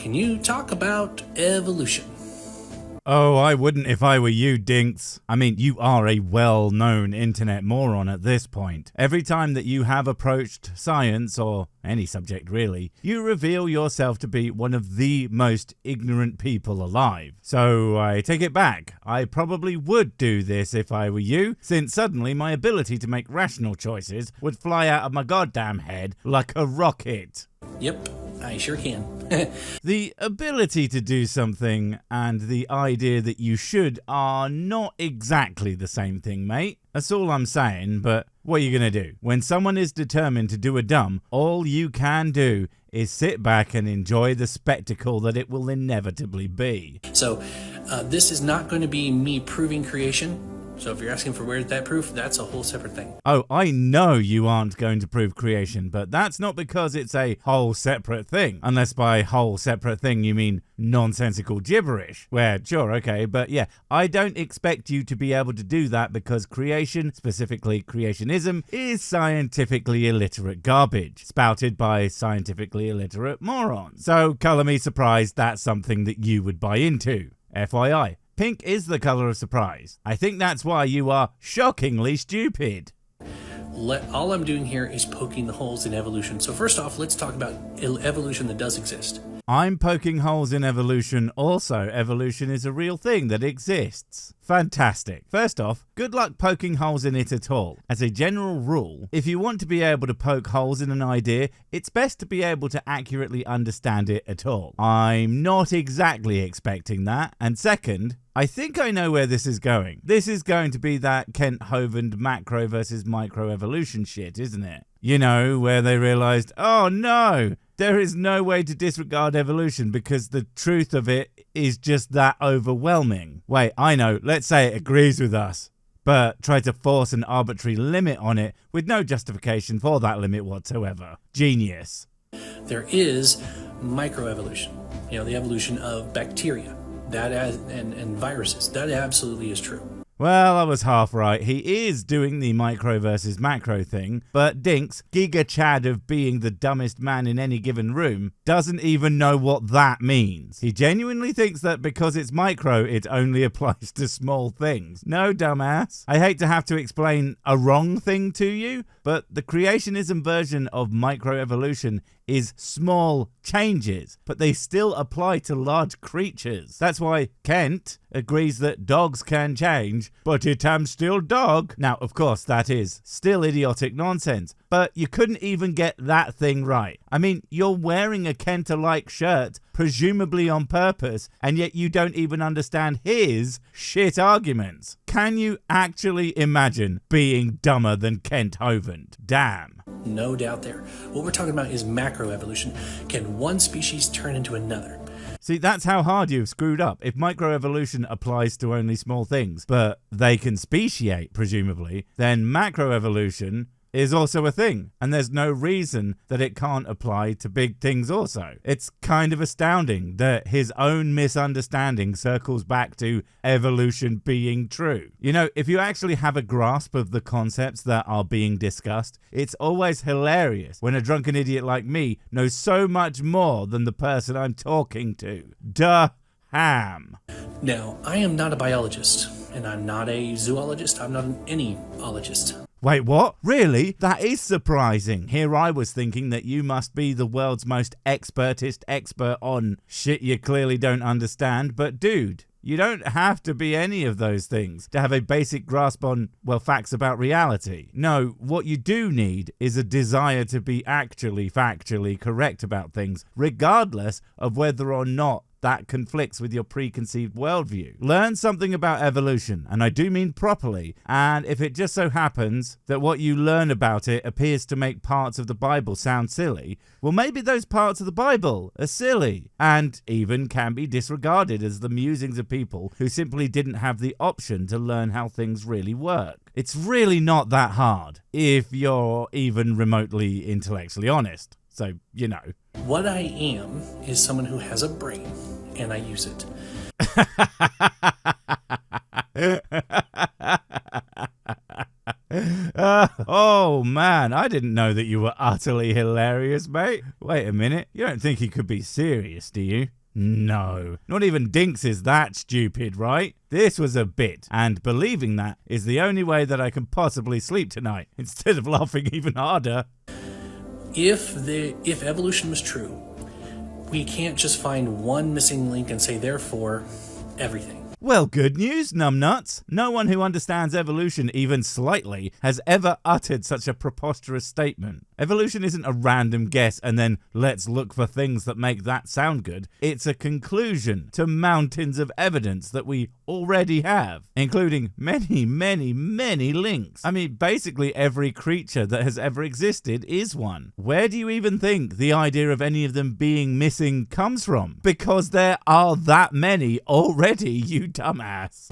can you talk about evolution? Oh, I wouldn't if I were you, Dinx. I mean, you are a well-known internet moron at this point. Every time that you have approached science, or any subject really, you reveal yourself to be one of the most ignorant people alive. So I take it back. I probably would do this if I were you, since suddenly my ability to make rational choices would fly out of my goddamn head like a rocket. Yep, I sure can. The ability to do something and the idea that you should are not exactly the same thing, mate. That's all I'm saying, but what are you gonna do? When someone is determined to do a dumb, all you can do is sit back and enjoy the spectacle that it will inevitably be. So this is not going to be me proving creation. So if you're asking for where's that proof, that's a whole separate thing. Oh, I know you aren't going to prove creation, but that's not because it's a whole separate thing. Unless by whole separate thing you mean nonsensical gibberish. Where, sure, okay, but yeah, I don't expect you to be able to do that because creation, specifically creationism, is scientifically illiterate garbage, spouted by scientifically illiterate morons. So colour me surprised that's something that you would buy into. FYI. Pink is the colour of surprise. I think that's why you are shockingly stupid. All I'm doing here is poking the holes in evolution. So first off, let's talk about evolution that does exist. I'm poking holes in evolution. Also, evolution is a real thing that exists. Fantastic. First off, good luck poking holes in it at all. As a general rule, if you want to be able to poke holes in an idea, it's best to be able to accurately understand it at all. I'm not exactly expecting that. And second, I think I know where this is going. This is going to be that 𝔻𝕦𝕦𝕡𝕡𝕖𝕥 macro versus micro evolution shit, isn't it? You know, where they realized, oh no, there is no way to disregard evolution because the truth of it is just that overwhelming. Wait, I know, let's say it agrees with us, but try to force an arbitrary limit on it with no justification for that limit whatsoever. Genius. There is microevolution, the evolution of bacteria and viruses. That absolutely is true. Well, I was half right. He is doing the micro versus macro thing, but Dinx, Giga Chad of being the dumbest man in any given room, doesn't even know what that means. He genuinely thinks that because it's micro, it only applies to small things. No, dumbass. I hate to have to explain a wrong thing to you, but the creationism version of microevolution is small changes, but they still apply to large creatures. That's why Kent agrees that dogs can change, but it am still dog. Now, of course, that is still idiotic nonsense, but you couldn't even get that thing right. I mean, you're wearing a Kent-alike shirt, presumably on purpose, and yet you don't even understand his shit arguments. Can you actually imagine being dumber than Kent Hovind? Damn. No doubt there. What we're talking about is macroevolution. Can one species turn into another? See, that's how hard you've screwed up. If microevolution applies to only small things, but they can speciate, presumably, then macroevolution is also a thing, and there's no reason that it can't apply to big things also. It's kind of astounding that his own misunderstanding circles back to evolution being true. You know, if you actually have a grasp of the concepts that are being discussed, it's always hilarious when a drunken idiot like me knows so much more than the person I'm talking to. Duh. Ham. Now, I am not a biologist, and I'm not a zoologist. I'm not an anyologist. Wait, what? Really? That is surprising. Here I was thinking that you must be the world's most expert on shit you clearly don't understand, but dude, you don't have to be any of those things to have a basic grasp on, well, facts about reality. No, what you do need is a desire to be actually factually correct about things, regardless of whether or not that conflicts with your preconceived worldview. Learn something about evolution, and I do mean properly, and if it just so happens that what you learn about it appears to make parts of the Bible sound silly, well, maybe those parts of the Bible are silly, and even can be disregarded as the musings of people who simply didn't have the option to learn how things really work. It's really not that hard, if you're even remotely intellectually honest. So, you know. What I am is someone who has a brain, and I use it. Oh man, I didn't know that you were utterly hilarious, mate. Wait a minute, you don't think he could be serious, do you? No, not even Dinx is that stupid, right? This was a bit, and believing that is the only way that I can possibly sleep tonight, instead of laughing even harder. If evolution was true, we can't just find one missing link and say, therefore, everything. Well, good news, numbnuts. No one who understands evolution even slightly has ever uttered such a preposterous statement. Evolution isn't a random guess and then let's look for things that make that sound good. It's a conclusion to mountains of evidence that we already have, including many, many, many links. I mean, basically every creature that has ever existed is one. Where do you even think the idea of any of them being missing comes from? Because there are that many already, you dumbass.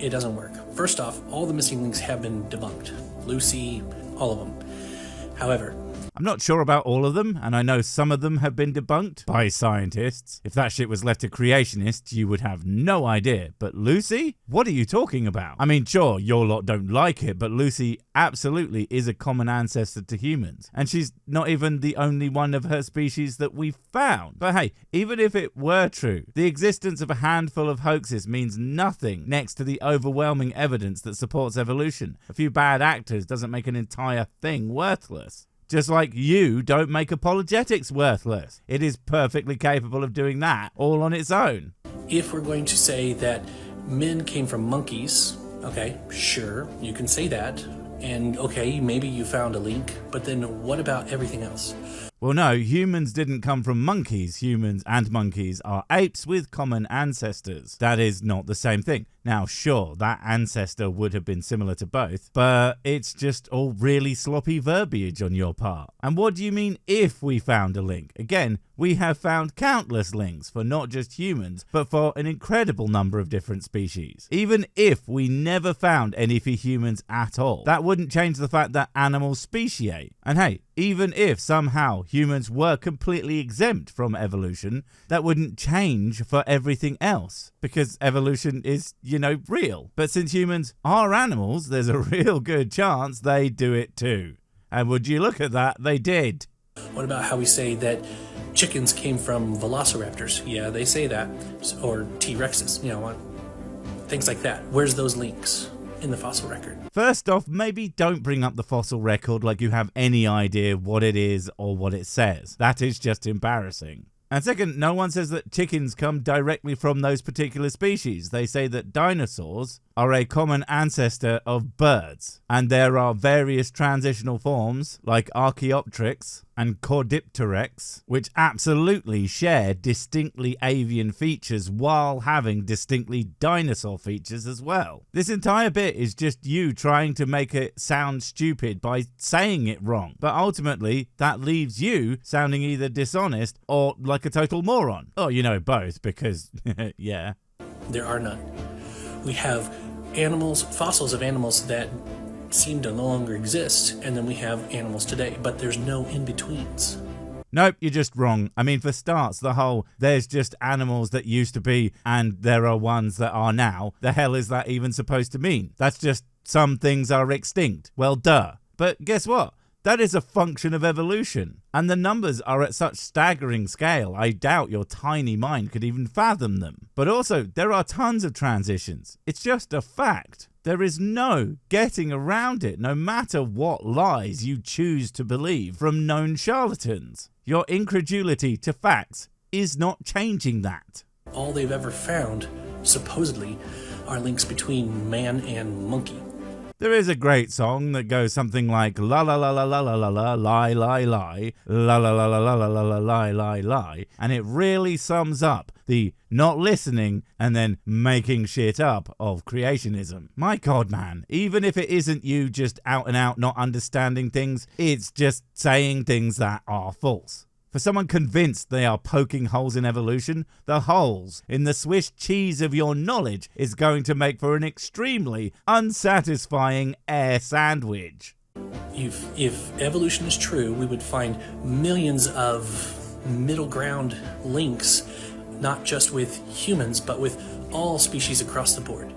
It doesn't work. First off, all the missing links have been debunked. Lucy, all of them. However, I'm not sure about all of them, and I know some of them have been debunked by scientists. If that shit was left to creationists, you would have no idea. But Lucy? What are you talking about? I mean, sure, your lot don't like it, but Lucy absolutely is a common ancestor to humans. And she's not even the only one of her species that we've found. But hey, even if it were true, the existence of a handful of hoaxes means nothing next to the overwhelming evidence that supports evolution. A few bad actors doesn't make an entire thing worthless. Just like you don't make apologetics worthless. It is perfectly capable of doing that all on its own. If we're going to say that men came from monkeys, okay, sure, you can say that. And okay, maybe you found a link, but then what about everything else? Well, no, humans didn't come from monkeys. Humans and monkeys are apes with common ancestors. That is not the same thing. Now, sure, that ancestor would have been similar to both, but it's just all really sloppy verbiage on your part. And what do you mean if we found a link? Again, we have found countless links for not just humans, but for an incredible number of different species. Even if we never found any for humans at all, that wouldn't change the fact that animals speciate. And hey, even if somehow humans were completely exempt from evolution, that wouldn't change for everything else, because evolution is, real. But since humans are animals, there's a real good chance they do it too. And would you look at that, they did. What about how we say that chickens came from velociraptors? Yeah, they say that. Or T-Rexes, things like that. Where's those links in the fossil record? First off, maybe don't bring up the fossil record like you have any idea what it is or what it says. That is just embarrassing. And second, no one says that chickens come directly from those particular species. They say that dinosaurs are a common ancestor of birds. And there are various transitional forms like Archaeopteryx and Caudipteryx, which absolutely share distinctly avian features while having distinctly dinosaur features as well. This entire bit is just you trying to make it sound stupid by saying it wrong. But ultimately, that leaves you sounding either dishonest or like a total moron. Or, both, because, yeah. There are none. We have fossils of animals that seem to no longer exist, and then we have animals today, but there's no in-betweens. Nope, you're just wrong. I mean, for starts, the whole there's just animals that used to be and there are ones that are now, the hell is that even supposed to mean? That's just some things are extinct. Well, duh. But guess what? That is a function of evolution. And the numbers are at such staggering scale, I doubt your tiny mind could even fathom them. But also, there are tons of transitions. It's just a fact. There is no getting around it, no matter what lies you choose to believe from known charlatans. Your incredulity to facts is not changing that. All they've ever found, supposedly, are links between man and monkey. There is a great song that goes something like la la la la la la la la lie lie lie la la la la la la la la lie lie lie, and it really sums up the not listening and then making shit up of creationism. My God, man, even if it isn't you just out and out not understanding things, it's just saying things that are false. For someone convinced they are poking holes in evolution, the holes in the Swiss cheese of your knowledge is going to make for an extremely unsatisfying air sandwich. If evolution is true, we would find millions of middle ground links, not just with humans, but with all species across the board.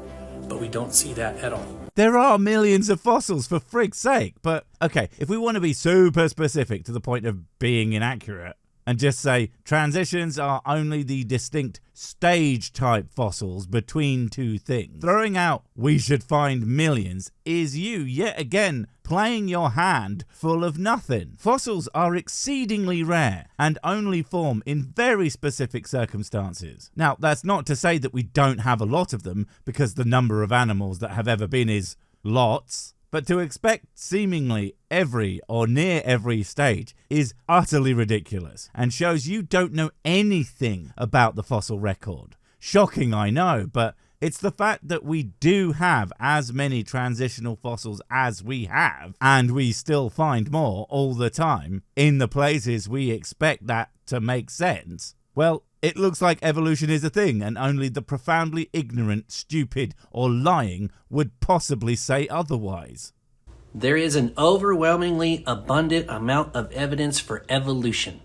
but we don't see that at all. There are millions of fossils, for frig's sake. But, okay, if we want to be super specific to the point of being inaccurate, and just say transitions are only the distinct stage-type fossils between two things, throwing out "we should find millions" is you, yet again, playing your hand full of nothing. Fossils are exceedingly rare and only form in very specific circumstances. Now, that's not to say that we don't have a lot of them, because the number of animals that have ever been is lots. But to expect seemingly every or near every stage is utterly ridiculous and shows you don't know anything about the fossil record. Shocking, I know, but it's the fact that we do have as many transitional fossils as we have, and we still find more all the time in the places we expect that to make sense. Well, it looks like evolution is a thing, and only the profoundly ignorant, stupid, or lying would possibly say otherwise. There is an overwhelmingly abundant amount of evidence for evolution.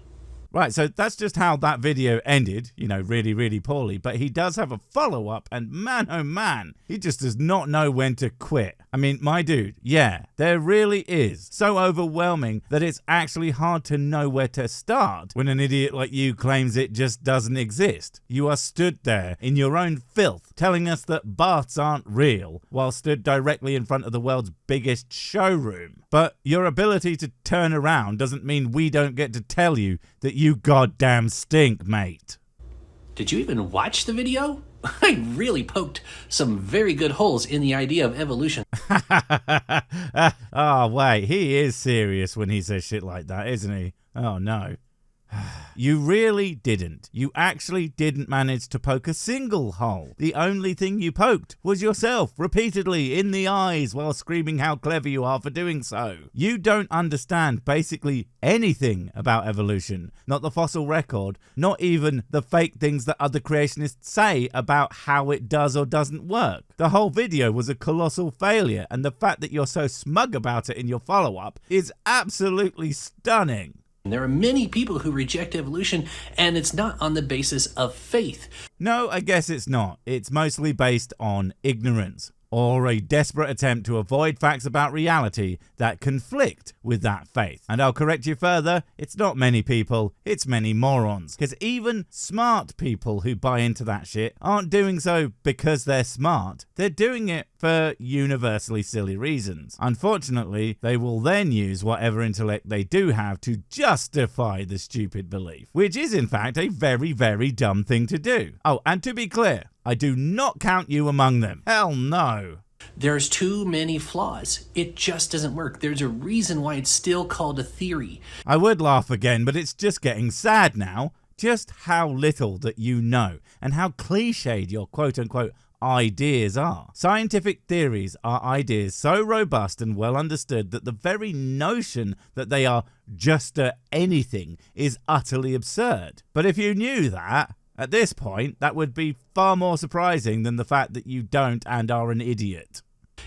Right, so that's just how that video ended, really, really poorly. But he does have a follow-up, and man, oh man, he just does not know when to quit. I mean, my dude, yeah, there really is. So overwhelming that it's actually hard to know where to start when an idiot like you claims it just doesn't exist. You are stood there in your own filth, telling us that baths aren't real, while stood directly in front of the world's biggest showroom. But your ability to turn around doesn't mean we don't get to tell you that you goddamn stink, mate. Did you even watch the video? I really poked some very good holes in the idea of evolution. Oh, wait, he is serious when he says shit like that, isn't he? Oh, no. You really didn't. You actually didn't manage to poke a single hole. The only thing you poked was yourself, repeatedly in the eyes, while screaming how clever you are for doing so. You don't understand basically anything about evolution. Not the fossil record, not even the fake things that other creationists say about how it does or doesn't work. The whole video was a colossal failure, and the fact that you're so smug about it in your follow-up is absolutely stunning. There are many people who reject evolution, and it's not on the basis of faith. No, I guess it's not. It's mostly based on ignorance, or a desperate attempt to avoid facts about reality that conflict with that faith. And I'll correct you further, it's not many people, it's many morons. Because even smart people who buy into that shit aren't doing so because they're smart, they're doing it for universally silly reasons. Unfortunately, they will then use whatever intellect they do have to justify the stupid belief, which is in fact a very, very dumb thing to do. Oh, and to be clear, I do not count you among them. Hell no. There's too many flaws. It just doesn't work. There's a reason why it's still called a theory. I would laugh again, but it's just getting sad now. Just how little that you know, and how cliched your quote-unquote ideas are. Scientific theories are ideas so robust and well understood that the very notion that they are just anything is utterly absurd. But if you knew that, at this point, that would be far more surprising than the fact that you don't and are an idiot.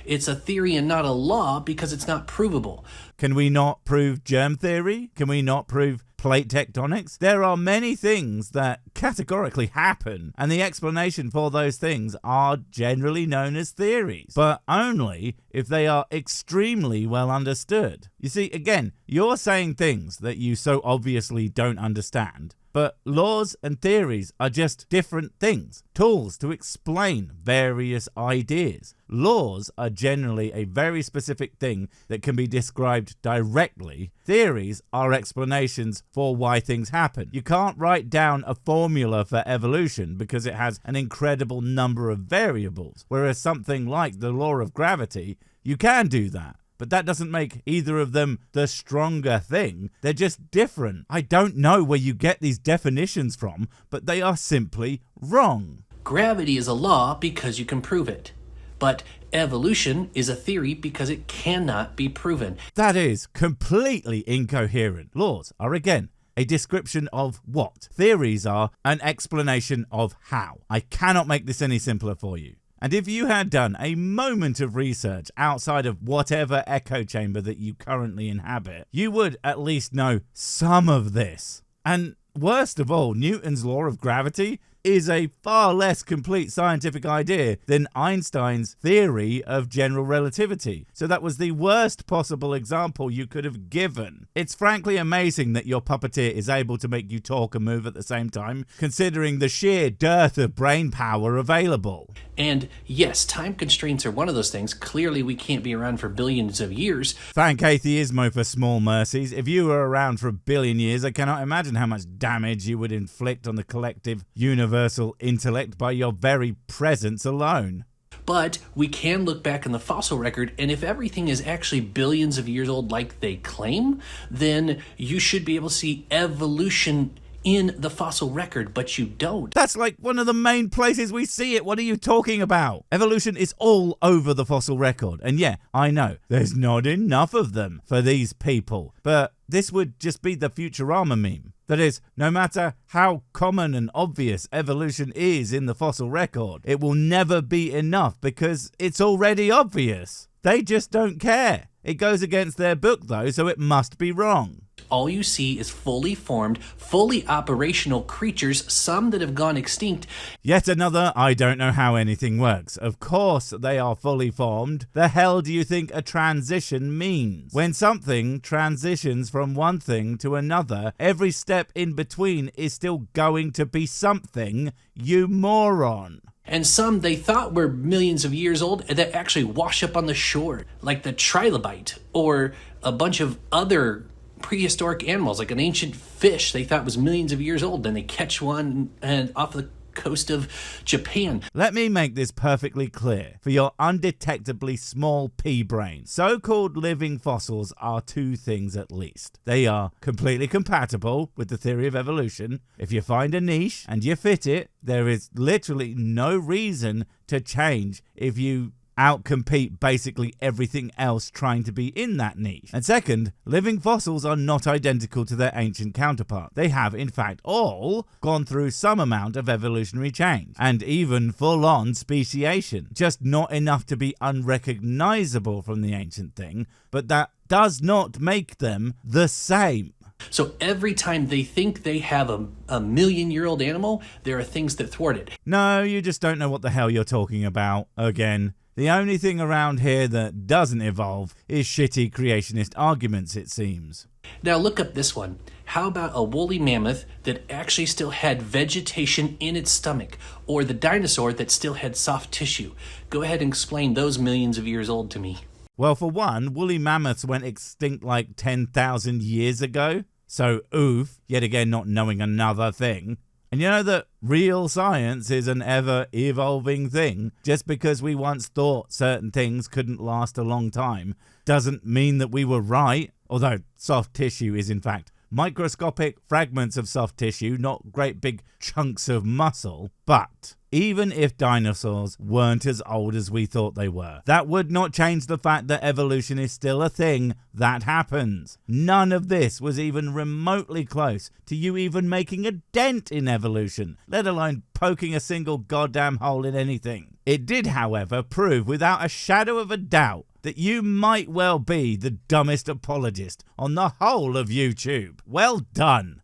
It's a theory and not a law because it's not provable. Can we not prove germ theory? Can we not prove plate tectonics? There are many things that categorically happen, and the explanation for those things are generally known as theories, but only if they are extremely well understood. You see, again, you're saying things that you so obviously don't understand. But laws and theories are just different things, tools to explain various ideas. Laws are generally a very specific thing that can be described directly. Theories are explanations for why things happen. You can't write down a formula for evolution because it has an incredible number of variables, whereas something like the law of gravity, you can do that. But that doesn't make either of them the stronger thing. They're just different. I don't know where you get these definitions from, but they are simply wrong. Gravity is a law because you can prove it. But evolution is a theory because it cannot be proven. That is completely incoherent. Laws are, again, a description of what. Theories are an explanation of how. I cannot make this any simpler for you. And if you had done a moment of research outside of whatever echo chamber that you currently inhabit, you would at least know some of this. And worst of all, Newton's law of gravity, is a far less complete scientific idea than Einstein's theory of general relativity. So that was the worst possible example you could have given. It's frankly amazing that your puppeteer is able to make you talk and move at the same time, considering the sheer dearth of brain power available. And yes, time constraints are one of those things. Clearly, we can't be around for billions of years. Thank atheismo for small mercies. If you were around for a billion years, I cannot imagine how much damage you would inflict on the collective universal intellect by your very presence alone. But we can look back in the fossil record, and if everything is actually billions of years old like they claim, then you should be able to see evolution in the fossil record, but you don't. That's like one of the main places we see it. What are you talking about? Evolution is all over the fossil record. And yeah, I know, there's not enough of them for these people. But this would just be the Futurama meme. That is, no matter how common and obvious evolution is in the fossil record, it will never be enough because it's already obvious. They just don't care. It goes against their book though, so it must be wrong. All you see is fully formed, fully operational creatures, some that have gone extinct. Yet another, I don't know how anything works. Of course they are fully formed. The hell do you think a transition means? When something transitions from one thing to another, every step in between is still going to be something, you moron. And some they thought were millions of years old that actually wash up on the shore, like the trilobite, or a bunch of other prehistoric animals, like an ancient fish they thought was millions of years old. Then they catch one and off the coast of Japan. Let me make this perfectly clear for your undetectably small pea brain. So-called living fossils are two things at least. They are completely compatible with the theory of evolution. If you find a niche and you fit it, there is literally no reason to change if you outcompete basically everything else trying to be in that niche. And second, living fossils are not identical to their ancient counterpart. They have, in fact, all gone through some amount of evolutionary change, and even full-on speciation. Just not enough to be unrecognizable from the ancient thing, but that does not make them the same. So every time they think they have a million-year-old animal, there are things that thwart it. No, you just don't know what the hell you're talking about. Again, the only thing around here that doesn't evolve is shitty creationist arguments, it seems. Now look up this one. How about a woolly mammoth that actually still had vegetation in its stomach? Or the dinosaur that still had soft tissue? Go ahead and explain those millions of years old to me. Well, for one, woolly mammoths went extinct like 10,000 years ago. So, oof, yet again not knowing another thing. And you know that real science is an ever-evolving thing. Just because we once thought certain things couldn't last a long time doesn't mean that we were right. Although soft tissue is in fact microscopic fragments of soft tissue, not great big chunks of muscle. But even if dinosaurs weren't as old as we thought they were, that would not change the fact that evolution is still a thing that happens. None of this was even remotely close to you even making a dent in evolution, let alone poking a single goddamn hole in anything. It did, however, prove without a shadow of a doubt that you might well be the dumbest apologist on the whole of YouTube. Well done.